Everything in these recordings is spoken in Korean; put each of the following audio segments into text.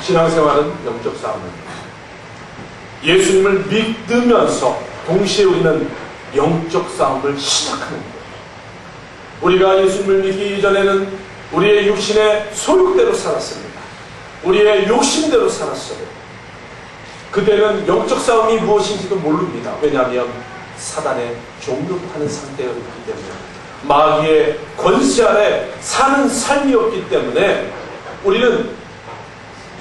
신앙생활은 영적 싸움입니다. 예수님을 믿으면서 동시에 우리는 영적 싸움을 시작하는 거예요. 우리가 예수님을 믿기 이전에는 우리의 육신의 소욕대로 살았습니다. 우리의 욕심대로 살았어요. 그때는 영적 싸움이 무엇인지도 모릅니다. 왜냐하면 사단의 종노릇하는 상태였기 때문에, 마귀의 권세 아래 사는 삶이었기 때문에 우리는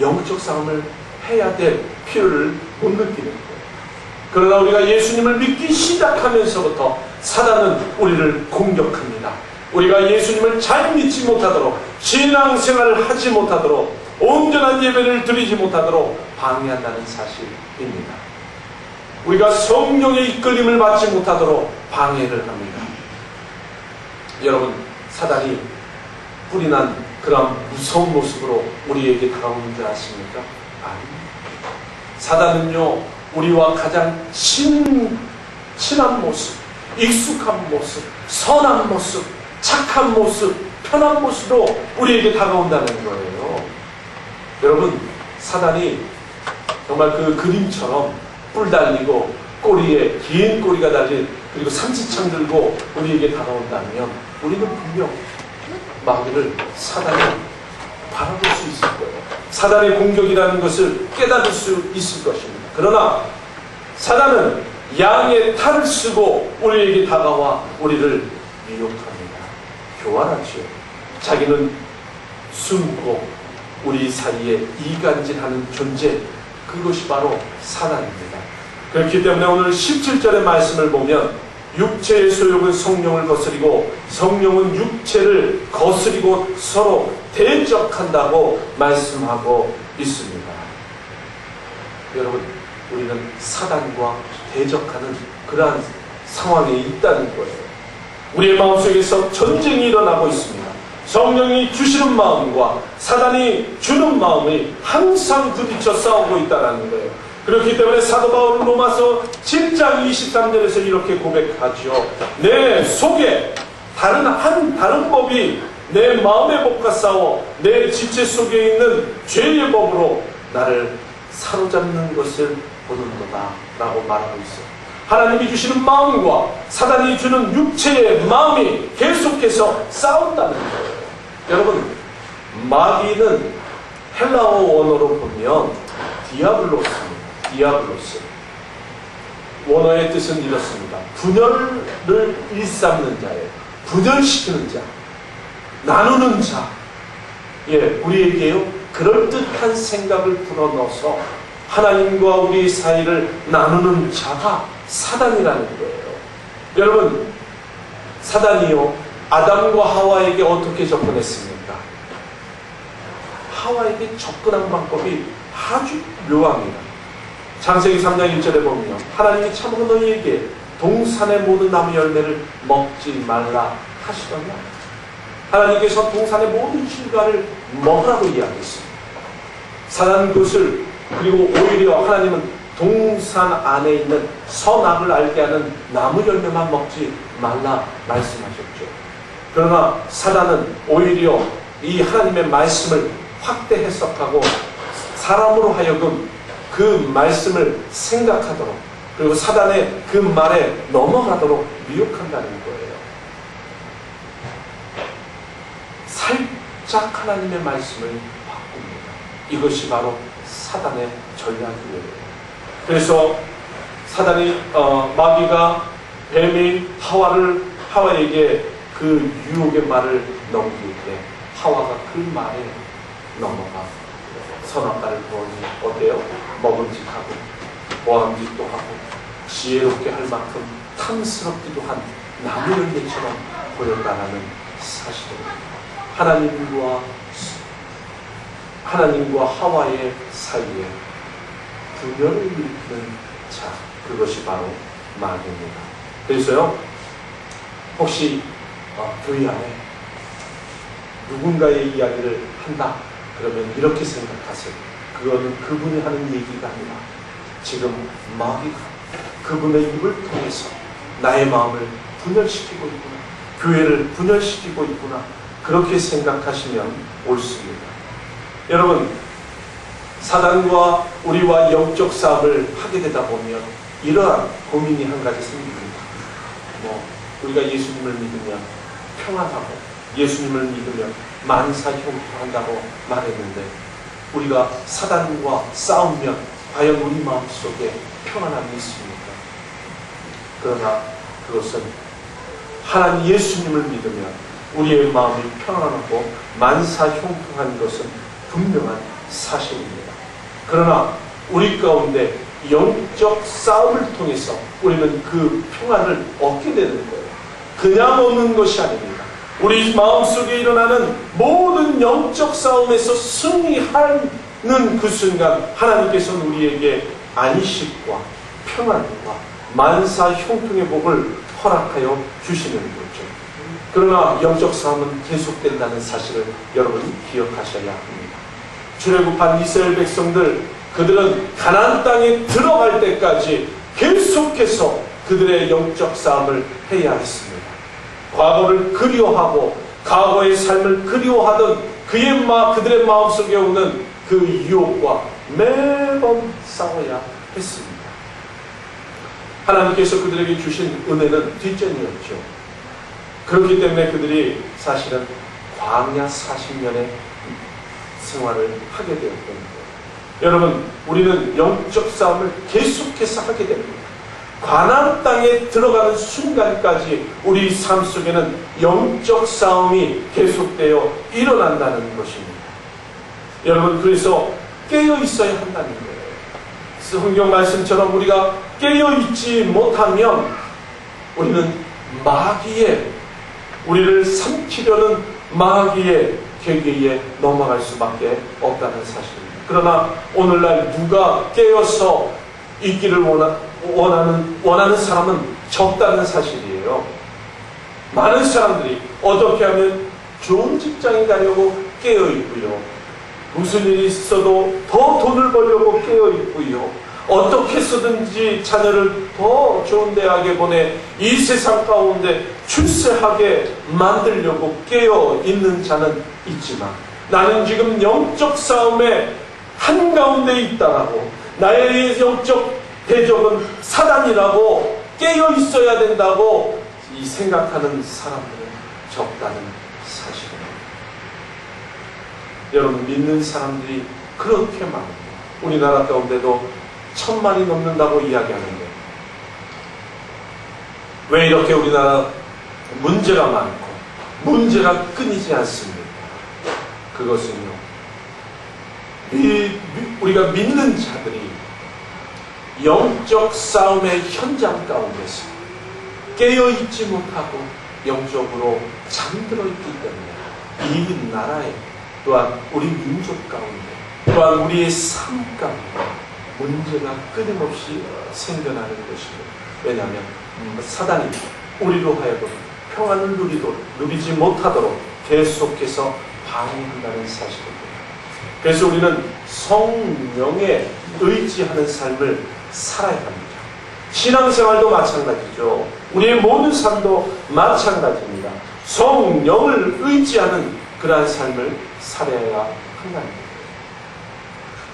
영적 싸움을 해야 될 필요를 못 느끼는 거예요. 그러나 우리가 예수님을 믿기 시작하면서부터 사단은 우리를 공격합니다. 우리가 예수님을 잘 믿지 못하도록, 신앙생활을 하지 못하도록, 온전한 예배를 드리지 못하도록 방해한다는 사실입니다. 우리가 성령의 이끌림을 받지 못하도록 방해를 합니다. 여러분, 사단이 뿔이 난 그런 무서운 모습으로 우리에게 다가오는 줄 아십니까? 아닙니다. 사단은요, 우리와 가장 친한 모습, 익숙한 모습, 선한 모습, 착한 모습, 편한 모습으로 우리에게 다가온다는 거예요. 여러분, 사단이 정말 그 그림처럼 뿔 달리고 꼬리에 긴 꼬리가 달린, 그리고 삼지창 들고 우리에게 다가온다면 우리는 분명 마귀를, 사단이 바라볼 수 있을 거예요. 사단의 공격이라는 것을 깨달을 수 있을 것입니다. 그러나 사단은 양의 탈을 쓰고 우리에게 다가와 우리를 미혹합니다. 교활하죠. 자기는 숨고 우리 사이에 이간질하는 존재, 그것이 바로 사단입니다. 그렇기 때문에 오늘 17절의 말씀을 보면 육체의 소욕은 성령을 거스리고 성령은 육체를 거스리고 서로 대적한다고 말씀하고 있습니다. 여러분, 우리는 사단과 대적하는 그러한 상황에 있다는 거예요. 우리의 마음속에서 전쟁이 일어나고 있습니다. 성령이 주시는 마음과 사단이 주는 마음이 항상 부딪혀 싸우고 있다는 거예요. 그렇기 때문에 사도 바울은 로마서 7장 23절에서 이렇게 고백하죠. 내 속에 다른 법이 내 마음의 법과 싸워 내 지체 속에 있는 죄의 법으로 나를 사로잡는 것을 보는도다 라고 말하고 있어요. 하나님이 주시는 마음과 사단이 주는 육체의 마음이 계속해서 싸운다는 거예요. 여러분, 마귀는 헬라어 원어로 보면 디아블로스입니다. 디아블로스. 원어의 뜻은 이렇습니다. 분열을 일삼는 자예요. 분열시키는 자, 나누는 자. 예, 우리에게요, 그럴듯한 생각을 불어넣어서 하나님과 우리 사이를 나누는 자가 사단이라는 거예요. 여러분, 사단이요, 아담과 하와에게 어떻게 접근했습니까? 하와에게 접근한 방법이 아주 묘합니다. 창세기 3장 1절에 보면 하나님이 참으로 너희에게 동산의 모든 나무 열매를 먹지 말라 하시더냐. 하나님께서 동산의 모든 실과를 먹으라고 이야기했습니다. 사단은 그것을, 그리고 오히려 하나님은 동산 안에 있는 선악을 알게 하는 나무 열매만 먹지 말라 말씀하셨죠. 그러나 사단은 오히려 이 하나님의 말씀을 확대 해석하고 사람으로 하여금 그 말씀을 생각하도록, 그리고 사단의 그 말에 넘어가도록 미혹한다는 거예요. 살짝 하나님의 말씀을 바꿉니다. 이것이 바로 사단의 전략이에요. 그래서 사단이 마귀가 뱀이 하와에게 그 유혹의 말을 넘길 때 하와가 그 말에 넘어가 선악과를 보니 어때요? 먹음직하고 모함짓도 하고 지혜롭게 할 만큼 탐스럽기도 한 나무 열매처럼 보였다는 사실입니다. 하나님과 하와의 사이에 분열을 일으키는 자, 그것이 바로 마귀입니다. 그래서요, 혹시 교회 안에 누군가의 이야기를 한다 그러면 이렇게 생각하세요. 그거는 그분이 하는 얘기가 아니라 지금 마귀가 그분의 입을 통해서 나의 마음을 분열시키고 있구나, 교회를 분열시키고 있구나, 그렇게 생각하시면 옳습니다. 여러분, 사단과 우리와 영적 싸움을 하게 되다 보면 이러한 고민이 한 가지 생깁니다. 우리가 예수님을 믿으면 평안하고 예수님을 믿으면 만사형통한다고 말했는데 우리가 사단과 싸우면 과연 우리 마음속에 평안함이 있습니까? 그러나 그것은 하나님 예수님을 믿으면 우리의 마음이 평안하고 만사형통한 것은 분명한 사실입니다. 그러나 우리 가운데 영적 싸움을 통해서 우리는 그 평안을 얻게 되는 거예요. 그냥 얻는 것이 아닙니다. 우리 마음속에 일어나는 모든 영적 싸움에서 승리하는 그 순간 하나님께서는 우리에게 안식과 평안과 만사 형통의 복을 허락하여 주시는 거죠. 그러나 영적 싸움은 계속된다는 사실을 여러분이 기억하셔야 합니다. 출애굽한 이스라엘 백성들, 그들은 가나안 땅에 들어갈 때까지 계속해서 그들의 영적 싸움을 해야 했습니다. 과거를 그리워하고 과거의 삶을 그리워하던 그들의 마음속에 오는 그 유혹과 매번 싸워야 했습니다. 하나님께서 그들에게 주신 은혜는 뒷전이었죠. 그렇기 때문에 그들이 사실은 광야 40년의 생활을 하게 되었던 거예요. 여러분, 우리는 영적 싸움을 계속해서 하게 됩니다. 가나안 땅에 들어가는 순간까지 우리 삶 속에는 영적 싸움이 계속되어 일어난다는 것입니다. 여러분, 그래서 깨어 있어야 한다는 거예요. 성경 말씀처럼 우리가 깨어 있지 못하면 우리는 우리를 삼키려는 마귀의 계계에 넘어갈 수밖에 없다는 사실입니다. 그러나 오늘날 누가 깨어서 있기를 원하는 사람은 적다는 사실이에요. 많은 사람들이 어떻게 하면 좋은 직장에 가려고 깨어 있고요. 무슨 일이 있어도 더 돈을 벌려고 깨어 있고요. 어떻게 해서든지 자녀를 더 좋은 대학에 보내 이 세상 가운데 출세하게 만들려고 깨어 있는 자는 있지만 나는 지금 영적 싸움의 한가운데 있다라고, 나의 영적 대적은 사단이라고 깨어 있어야 된다고 이 생각하는 사람들은 적다는 사실입니다. 여러분, 믿는 사람들이 그렇게 많습니다. 우리나라 가운데도 1000만이 넘는다고 이야기하는데 왜 이렇게 우리나라 문제가 많고 문제가 끊이지 않습니까? 그것은요, 우리가 믿는 자들이 영적 싸움의 현장 가운데서 깨어있지 못하고 영적으로 잠들어 있기 때문에 이 나라에, 또한 우리 민족 가운데, 또한 우리의 삶 가운데 문제가 끊임없이 생겨나는 것입니다. 왜냐하면 사단이 우리로 하여금 평안을 누리지 못하도록 계속해서 방해한다는 사실입니다. 그래서 우리는 성령에 의지하는 삶을 살아야 합니다. 신앙생활도 마찬가지죠. 우리의 모든 삶도 마찬가지입니다. 성령을 의지하는 그러한 삶을 살아야 한다는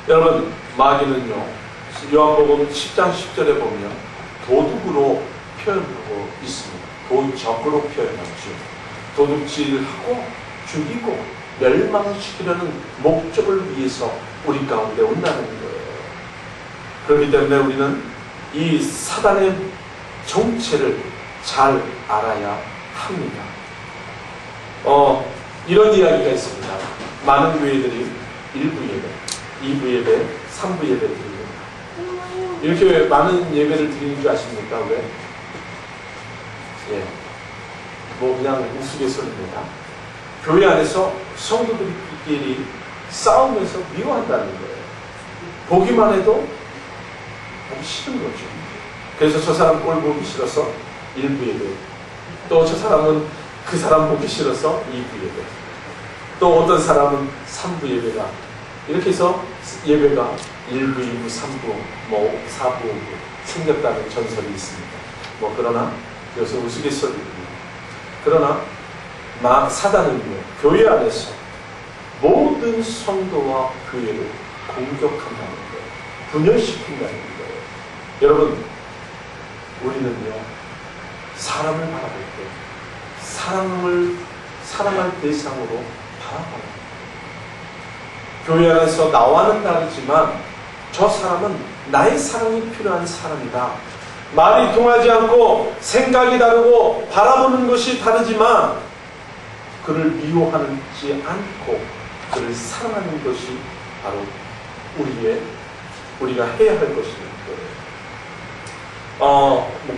여러분, 마귀는요, 요한복음 10장 10절에 보면 도둑으로 표현하고 있습니다. 도적으로 표현하죠. 도둑질하고 죽이고 멸망시키려는 목적을 위해서 우리 가운데 온다는 거예요. 그렇기 때문에 우리는 이 사단의 정체를 잘 알아야 합니다. 이런 이야기가 있습니다. 많은 교회들이 1부 예배, 2부 예배, 3부 예배 드립니다. 이렇게 많은 예배를 드리는 줄 아십니까? 왜? 그냥 우스갯소리입니다. 교회 안에서 성도들끼리 싸우면서 미워한다는 거예요. 보기만 해도 보기 싫은 거죠. 그래서 저 사람 꼴 보기 싫어서 1부 예배, 또 저 사람은 그 사람 보기 싫어서 2부 예배, 또 어떤 사람은 3부 예배가, 이렇게 해서 예배가 1부, 2부, 3부, 4부, 5부 생겼다는 전설이 있습니다. 그러나 여기서 우스갯소리입니다. 그러나 사단은요, 교회 안에서 모든 성도와 교회를 공격한다는 거예요. 분열시킨다는 거예요. 여러분, 우리는요, 사람을 바라볼 때 사랑할 대상으로 바라봐요. 교회 안에서 나와는 다르지만 저 사람은 나의 사랑이 필요한 사람이다. 말이 통하지 않고 생각이 다르고 바라보는 것이 다르지만 그를 미워하지 않고 그를 사랑하는 것이 바로 우리가 해야 할 것입니다.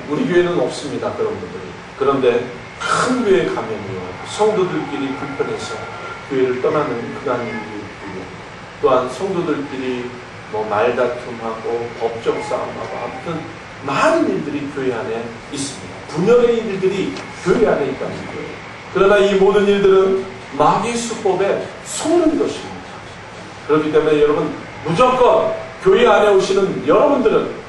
우리 교회는 없습니다. 그런 분들이. 그런데 큰 교회 가면요, 성도들끼리 불편해서 교회를 떠나는 그런 일이 있고요. 또한 성도들끼리 말다툼하고 법정 싸움하고 아무튼 많은 일들이 교회 안에 있습니다. 분열의 일들이 교회 안에 있다는 거예요. 그러나 이 모든 일들은 마귀의 수법에 속는 것입니다. 그렇기 때문에 여러분, 무조건 교회 안에 오시는 여러분들은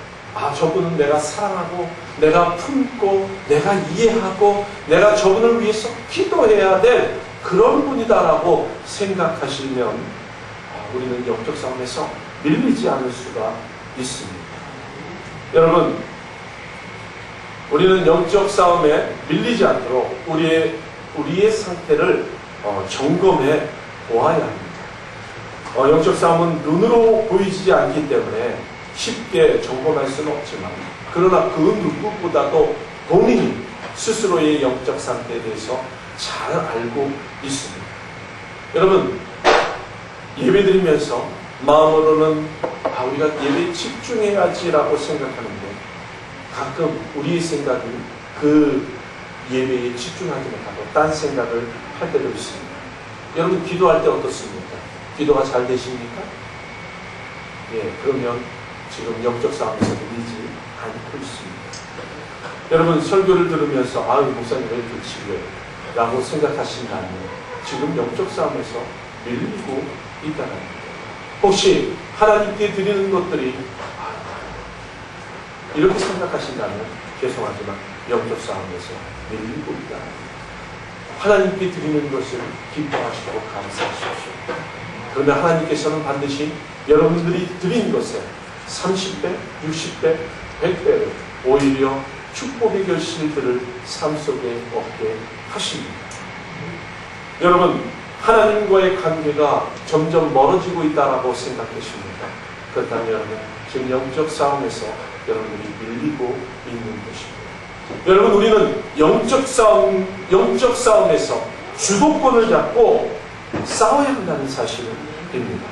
저분은 내가 사랑하고 내가 품고 내가 이해하고 내가 저분을 위해서 기도해야 될 그런 분이다라고 생각하시면 우리는 영적 싸움에서 밀리지 않을 수가 있습니다. 여러분, 우리는 영적 싸움에 밀리지 않도록 우리의 상태를 점검해 보아야 합니다. 영적 싸움은 눈으로 보이지 않기 때문에 쉽게 점검할 수는 없지만, 그러나 그 누구보다도 본인이 스스로의 영적 상태에 대해서 잘 알고 있습니다. 여러분, 예배드리면서 마음으로는 우리가 예배에 집중해야지라고 생각하는데 가끔 우리의 생각이 그 예배에 집중하지 못하고 딴 생각을 할 때도 있습니다. 여러분, 기도할 때 어떻습니까? 기도가 잘 되십니까? 그러면 지금 영적 싸움에서 밀리지 않고 있습니다. 여러분, 설교를 들으면서 목사님 왜 이렇게 치료해? 라고 생각하신다면 지금 영적 싸움에서 밀리고 있다는 거예요. 혹시 하나님께 드리는 것들이 이렇게 생각하신다면 죄송하지만 영적 싸움에서 밀리고 있다는 거예요. 하나님께 드리는 것을 기뻐하시고 감사하십시오. 그러면 하나님께서는 반드시 여러분들이 드린 것에 30배, 60배, 100배를 오히려 축복의 결실들을 삶 속에 얻게 하십니다. 여러분, 하나님과의 관계가 점점 멀어지고 있다라고 생각하십니까? 그렇다면 여러분, 지금 영적 싸움에서 여러분들이 밀리고 있는 것입니다. 여러분, 우리는 영적 싸움에서 주도권을 잡고 싸워야 한다는 사실입니다.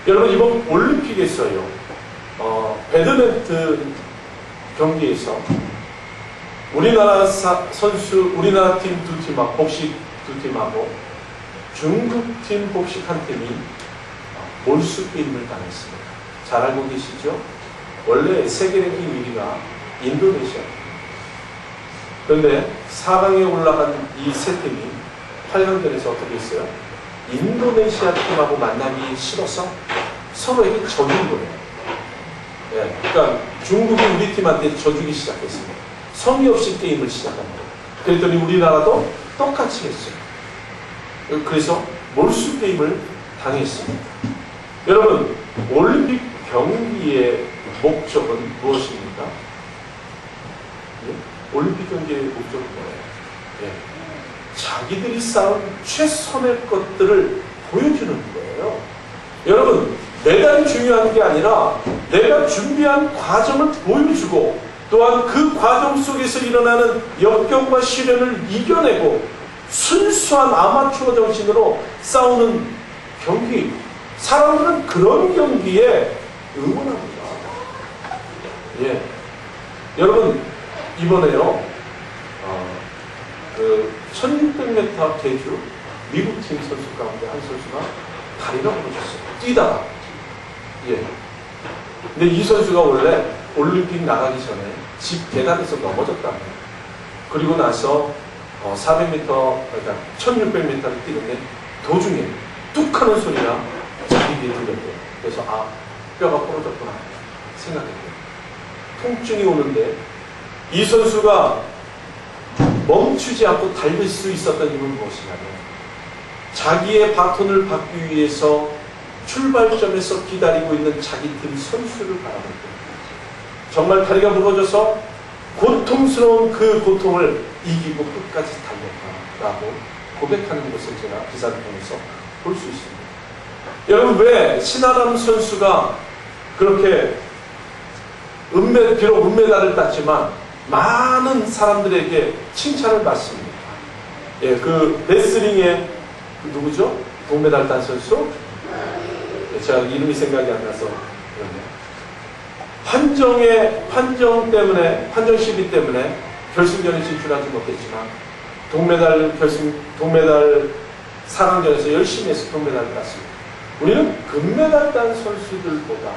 여러분, 이번 올림픽에서요, 배드민턴 경기에서 우리나라 우리나라 팀 두 팀하고 복식 두 팀하고 중국 팀 복식 한 팀이 몰수 게임을 당했습니다. 잘 알고 계시죠? 원래 세계 랭킹 1위가 인도네시아. 그런데 4강에 올라간 이 세 팀이 8강전에서 어떻게 했어요? 인도네시아 팀하고 만나기 싫어서 서로에게 져준 거예요. 그러니까 중국이 우리 팀한테 져주기 시작했습니다. 성의 없이 게임을 시작한 거예요. 그랬더니 우리나라도 똑같이 했어요. 그래서 몰수 게임을 당했습니다. 여러분, 올림픽 경기의 목적은 무엇입니까? 올림픽 경기의 목적은 뭐예요? 자기들이 쌓은 최선의 것들을 보여주는 거예요. 여러분, 메달이 중요한 게 아니라 내가 준비한 과정을 보여주고 또한 그 과정 속에서 일어나는 역경과 시련을 이겨내고 순수한 아마추어 정신으로 싸우는 경기. 사람들은 그런 경기에 응원합니다. 여러분, 이번에요, 1600m 계주 미국 팀 선수 가운데 한 선수가 다리가 부러졌어요. 뛰다가. 근데 이 선수가 원래 올림픽 나가기 전에 집 계단에서 넘어졌답니다. 그리고 나서 400m, 그러니까 1600m를 뛰는데 도중에 뚝 하는 소리가 자기 귀에 들렸대요. 그래서 뼈가 부러졌구나 생각했대요. 통증이 오는데 이 선수가 멈추지 않고 달릴 수 있었던 이유는 무엇이냐면 자기의 바톤을 받기 위해서 출발점에서 기다리고 있는 자기 팀 선수를 바라봅니다. 정말 다리가 무너져서 고통스러운 그 고통을 이기고 끝까지 달렸다라고 고백하는 것을 제가 기사를 통해서 볼 수 있습니다. 여러분, 왜 신아람 선수가 그렇게 비록 은메달을 땄지만 많은 사람들에게 칭찬을 받습니다. 예, 그 레슬링의 누구죠? 동메달 딴 선수? 예, 제가 이름이 생각이 안 나서 그러네요. 판정 시비 때문에 결승전에 진출하지 못했지만 동메달 4강전에서 열심히 해서 동메달을 땄습니다. 우리는 금메달 딴 선수들보다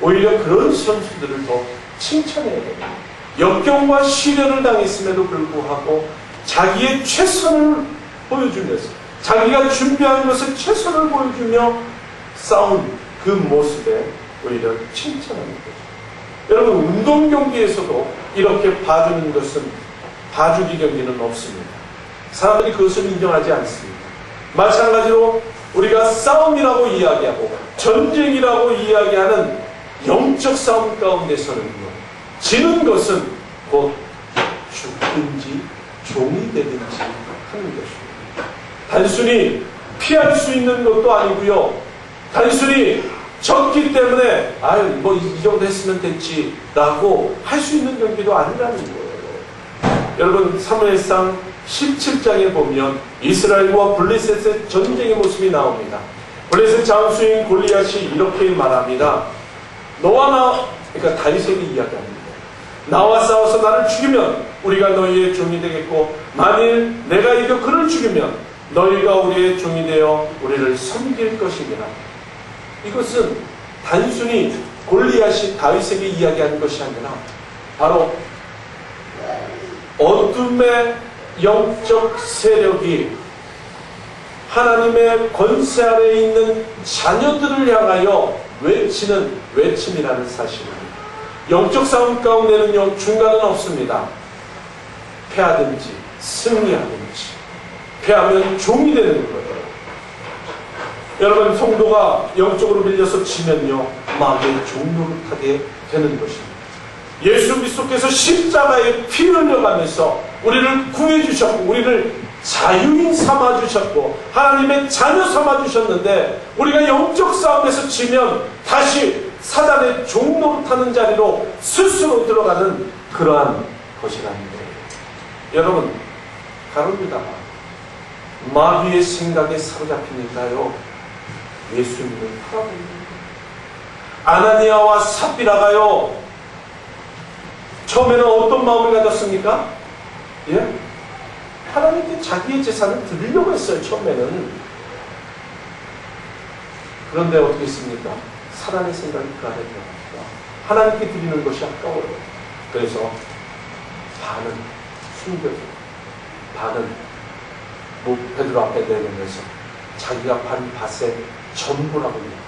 오히려 그런 선수들을 더 칭찬해야 됩니다. 역경과 시련을 당했음에도 불구하고 자기의 최선을 보여주면서 자기가 준비한 것을 최선을 보여주며 싸운 그 모습에 오히려 칭찬하는 거죠. 여러분, 운동 경기에서도 이렇게 봐주는 것은 봐주기 경기는 없습니다. 사람들이 그것을 인정하지 않습니다. 마찬가지로 우리가 싸움이라고 이야기하고 전쟁이라고 이야기하는 영적 싸움 가운데서는요, 지는 것은 곧 죽든지 종이 되든지 하는 것입니다. 단순히 피할 수 있는 것도 아니고요, 단순히 졌기 때문에 뭐 이 정도 했으면 됐지 라고 할 수 있는 경기도 아니라는 거예요. 여러분, 사무엘상 17장에 보면 이스라엘과 블레셋의 전쟁의 모습이 나옵니다. 블레셋 장수인 골리앗이 이렇게 말합니다. 너와 나, 그러니까 다윗에게 이야기합니다. 나와 싸워서 나를 죽이면 우리가 너희의 종이 되겠고, 만일 내가 이겨 그를 죽이면 너희가 우리의 종이 되어 우리를 섬길 것이니라. 이것은 단순히 골리앗이 다윗에게 이야기하는 것이 아니라 바로 어둠의 영적 세력이 하나님의 권세 아래에 있는 자녀들을 향하여 외치는 외침이라는 사실입니다. 영적 싸움 가운데는요, 중간은 없습니다. 패하든지 승리하든지, 패하면 종이 되는 거예요. 여러분, 성도가 영적으로 밀려서 지면요, 마귀의 종노릇하게 되는 것입니다. 예수 그리스도께서 십자가에 피 흘려가면서 우리를 구해주셨고 우리를 자유인 삼아주셨고 하나님의 자녀 삼아주셨는데, 우리가 영적 싸움에서 지면 다시 사단의 종노릇하는 자리로 스스로 들어가는 그러한 것이라는 거예요. 여러분, 가릅니다. 마귀의 생각에 사로잡히니까요, 예수님을 팔아버립니다. 아나니아와 삽비라가요, 처음에는 어떤 마음을 가졌습니까? 예? 하나님께 자기의 재산을 드리려고 했어요, 처음에는. 그런데 어떻게 했습니까? 사단의 생각이 그 안에 들어갑니다. 하나님께 드리는 것이 아까워요. 그래서 반은 숨겨주고 반은 베드로 앞에 내놓으면서 자기가 반 밭의 전부라고 이야기했어요.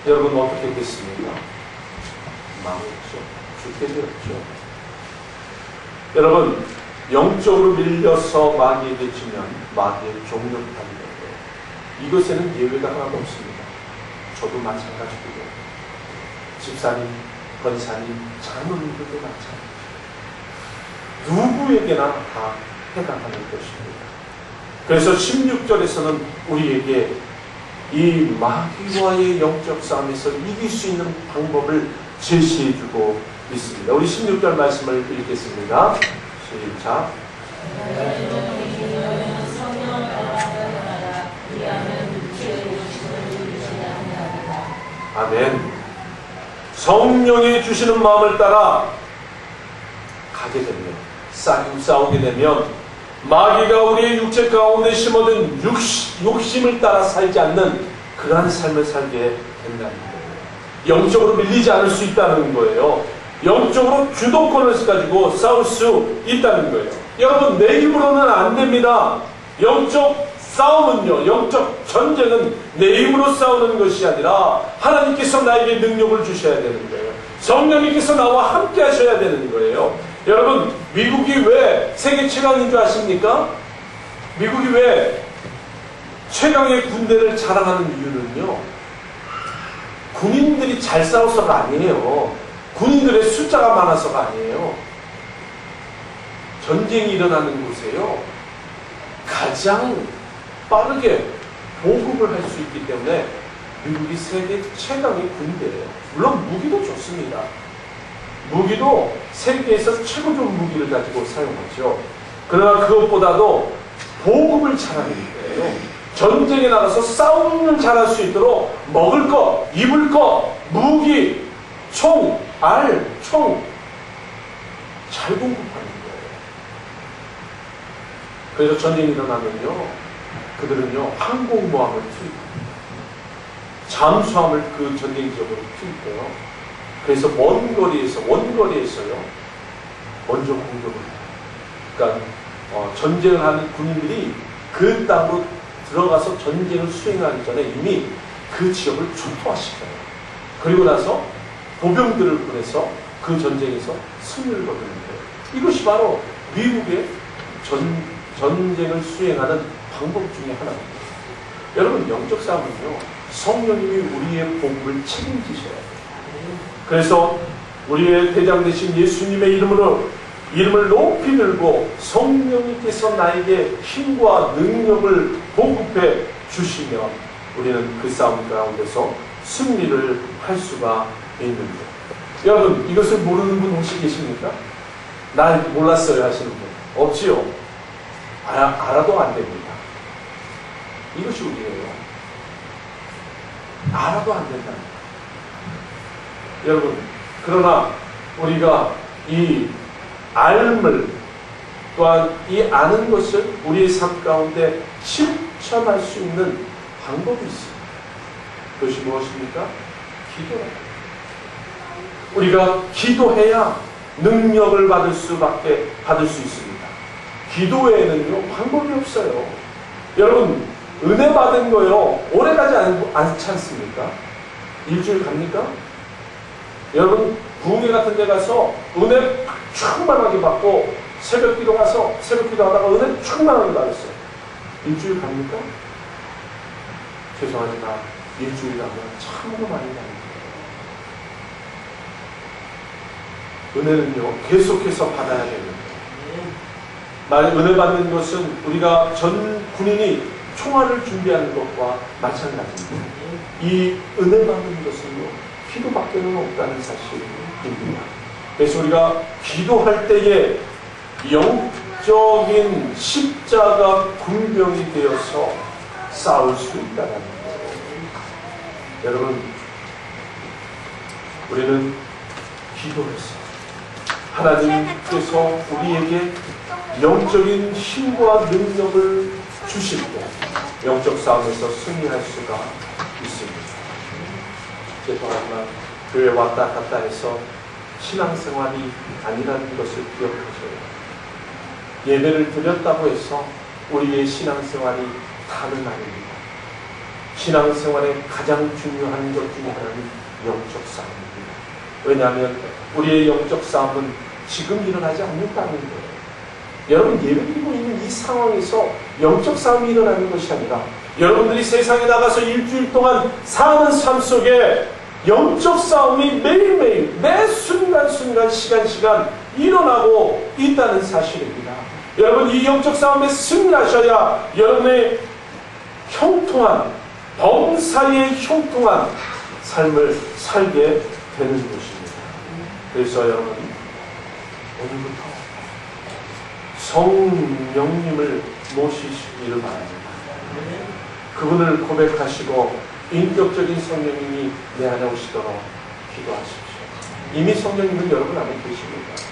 여러분, 어떻게 됐습니까? 망했죠. 죽게 되었죠. 여러분, 영적으로 밀려서 마귀에게 지면 마귀의 종노릇하는 거예요. 이것에는 예외가 하나도 없습니다. 저도 마찬가지고요. 집사님, 권사님, 장로님들도 마찬가지예요. 누구에게나 다 해당하는 것입니다. 그래서 16절에서는 우리에게 이 마귀와의 영적 싸움에서 이길 수 있는 방법을 제시해주고 있습니다. 우리 16절 말씀을 읽겠습니다. 시작. 아멘. 성령이 주시는 마음을 따라 가게 되면, 싸우게 되면 마귀가 우리의 육체 가운데 심어둔 욕심을 따라 살지 않는 그러한 삶을 살게 된다는 거예요. 영적으로 밀리지 않을 수 있다는 거예요. 영적으로 주도권을 가지고 싸울 수 있다는 거예요. 여러분, 내 힘으로는 안 됩니다. 영적 싸움은요, 영적 전쟁은 내 힘으로 싸우는 것이 아니라 하나님께서 나에게 능력을 주셔야 되는 거예요. 성령님께서 나와 함께 하셔야 되는 거예요. 여러분, 미국이 왜 세계 최강인 줄 아십니까? 미국이 왜 최강의 군대를 자랑하는 이유는요, 군인들이 잘 싸워서가 아니에요. 군인들의 숫자가 많아서가 아니에요. 전쟁이 일어나는 곳에요, 가장 빠르게 보급을 할 수 있기 때문에 미국이 세계 최강의 군대예요. 물론 무기도 좋습니다. 무기도 세계에서 최고 좋은 무기를 가지고 사용하죠. 그러나 그것보다도 보급을 잘하는 거예요. 전쟁에 나가서 싸움을 잘할 수 있도록 먹을 것, 입을 것, 무기, 총, 총 잘 공급하는 거예요. 그래서 전쟁이 일어나면요, 그들은요 항공모함을 투입합니다. 잠수함을 그 전쟁 지역으로 투입해요. 그래서 원거리에서요 먼저 공격을 해요. 그러니까 전쟁을 하는 군인들이 그 땅으로 들어가서 전쟁을 수행하기 전에 이미 그 지역을 초토화시켜요. 그리고 나서 보병들을 보내서 그 전쟁에서 승리를 거두는 거예요. 이것이 바로 미국의 전쟁을 수행하는 방법 중에 하나입니다. 여러분, 영적 싸움은요, 성령님이 우리의 복음을 책임지셔야 돼요. 그래서 우리의 대장 되신 예수님의 이름을 높이 들고 성령님께서 나에게 힘과 능력을 보급해 주시면 우리는 그 싸움 가운데서 승리를 할 수가 있는 거예요. 여러분, 이것을 모르는 분 혹시 계십니까? 나 몰랐어요 하시는 분 없지요? 알아도 안 됩니다. 이것이 우리예요. 알아도 안 된답니다. 여러분, 그러나 우리가 이 알물 또한 이 아는 것을 우리의 삶 가운데 실천할 수 있는 방법이 있습니다. 그것이 무엇입니까? 기도예요. 우리가 기도해야 능력을 받을 수 있습니다. 기도 외에는요 방법이 없어요. 여러분, 은혜 받은 거요 오래가지 않지 않습니까? 일주일 갑니까? 여러분, 부흥회 같은 데 가서 은혜 충만하게 받고 새벽 기도 가서 새벽 기도 하다가 은혜 충만하게 받았어요. 일주일 갑니까? 죄송하지만 일주일 가면 참으로 많이 갑니다. 은혜는요 계속해서 받아야 됩니다. 은혜 받는 것은 우리가 전 군인이 총알을 준비하는 것과 마찬가지입니다. 이 은혜 받는 것은요 기도밖에는 없다는 사실입니다. 그래서 우리가 기도할 때에 영적인 십자가 군병이 되어서 싸울 수 있다는 거예요. 여러분, 우리는 기도했어요. 하나님께서 우리에게 영적인 힘과 능력을 주실 때 영적 싸움에서 승리할 수가 있습니다. 죄송하지만 교회 왔다 갔다 해서 신앙생활이 아니라는 것을 기억하셔요. 예배를 드렸다고 해서 우리의 신앙생활이 다는 아닙니다. 신앙생활의 가장 중요한 것 중에 하나는 영적 싸움입니다. 왜냐하면 우리의 영적 싸움은 지금 일어나지 않는다는 거예요. 여러분, 예배드리고 있는 이 상황에서 영적 싸움이 일어나는 것이 아니라 여러분들이 세상에 나가서 일주일 동안 사는 삶 속에 영적 싸움이 매일매일 매 순간순간 시간 일어나고 있다는 사실입니다. 여러분, 이 영적 싸움에 승리하셔야 여러분의 형통한 범사의 형통한 삶을 살게 되는 것입니다. 그래서 여러분, 오늘부터 성령님을 모시시기를 바랍니다. 그분을 고백하시고 인격적인 성령님이 내 안에 오시도록 기도하십시오. 이미 성령님은 여러분 안에 계십니다.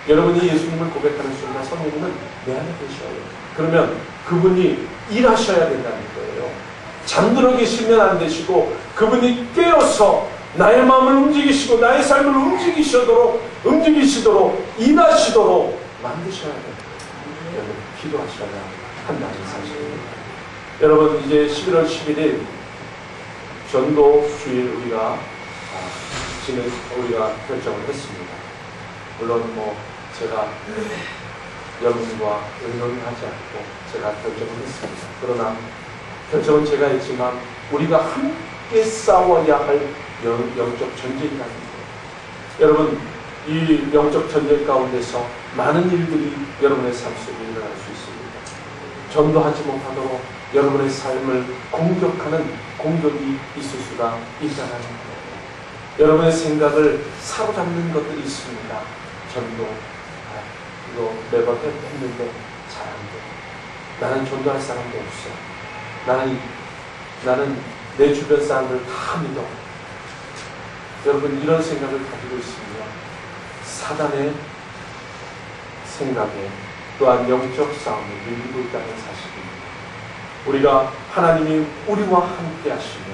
여러분이 예수님을 고백하는 순간 성령님은 내 안에 계셔요. 그러면 그분이 일하셔야 된다는 거예요. 잠들어 계시면 안 되시고 그분이 깨어서 나의 마음을 움직이시고 나의 삶을 움직이시도록 일하시도록 만드셔야 돼요. 여러분, 기도하셔야 한다는 사실입니다. 여러분, 이제 11월 11일 전도 주일 우리가 결정을 했습니다. 물론 제가 여러분과 의논을 하지 않고 제가 결정을 했습니다. 그러나 결정은 제가 했지만 우리가 함께 싸워야 할 영적 전쟁이라는 거예요. 여러분, 이 영적 전쟁 가운데서 많은 일들이 여러분의 삶 속에 일어날 수 있습니다. 전도하지 못하도록 여러분의 삶을 공격하는 공격이 있을 수가 있다는 거예요. 여러분의 생각을 사로잡는 것들이 있습니다. 전도, 이거 매번 했는데 잘 안 돼. 나는 전도할 사람도 없어. 나는 내 주변 사람들 다 믿어. 여러분, 이런 생각을 가지고 있으면 사단의 생각에 또한 영적 싸움에 밀리고 있다는 사실입니다. 우리가 하나님이 우리와 함께 하시며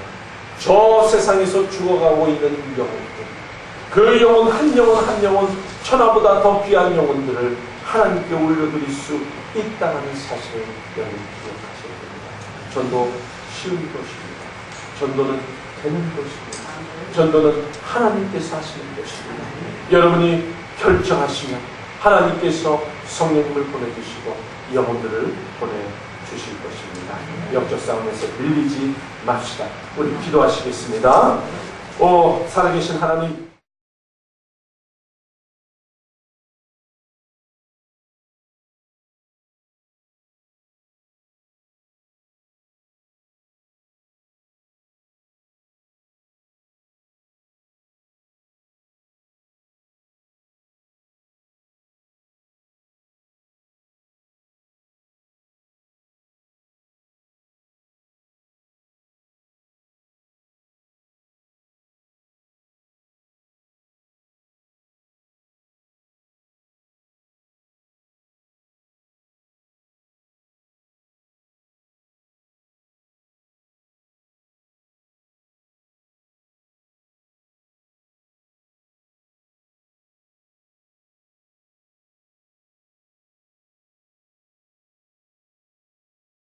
저 세상에서 죽어가고 있는 영혼들, 그 영혼 한 영혼 천하보다 더 귀한 영혼들을 하나님께 올려드릴 수 있다는 사실을 여러분 기억하셔야 됩니다. 전도 쉬운 것입니다. 전도는 되는 것입니다. 전도는 하나님께서 하시는 것입니다. 여러분이 결정하시면 하나님께서 성령님을 보내주시고 영혼들을 보내주실 것입니다. 영적 싸움에서 밀리지 맙시다. 우리 기도하시겠습니다. 살아계신 하나님,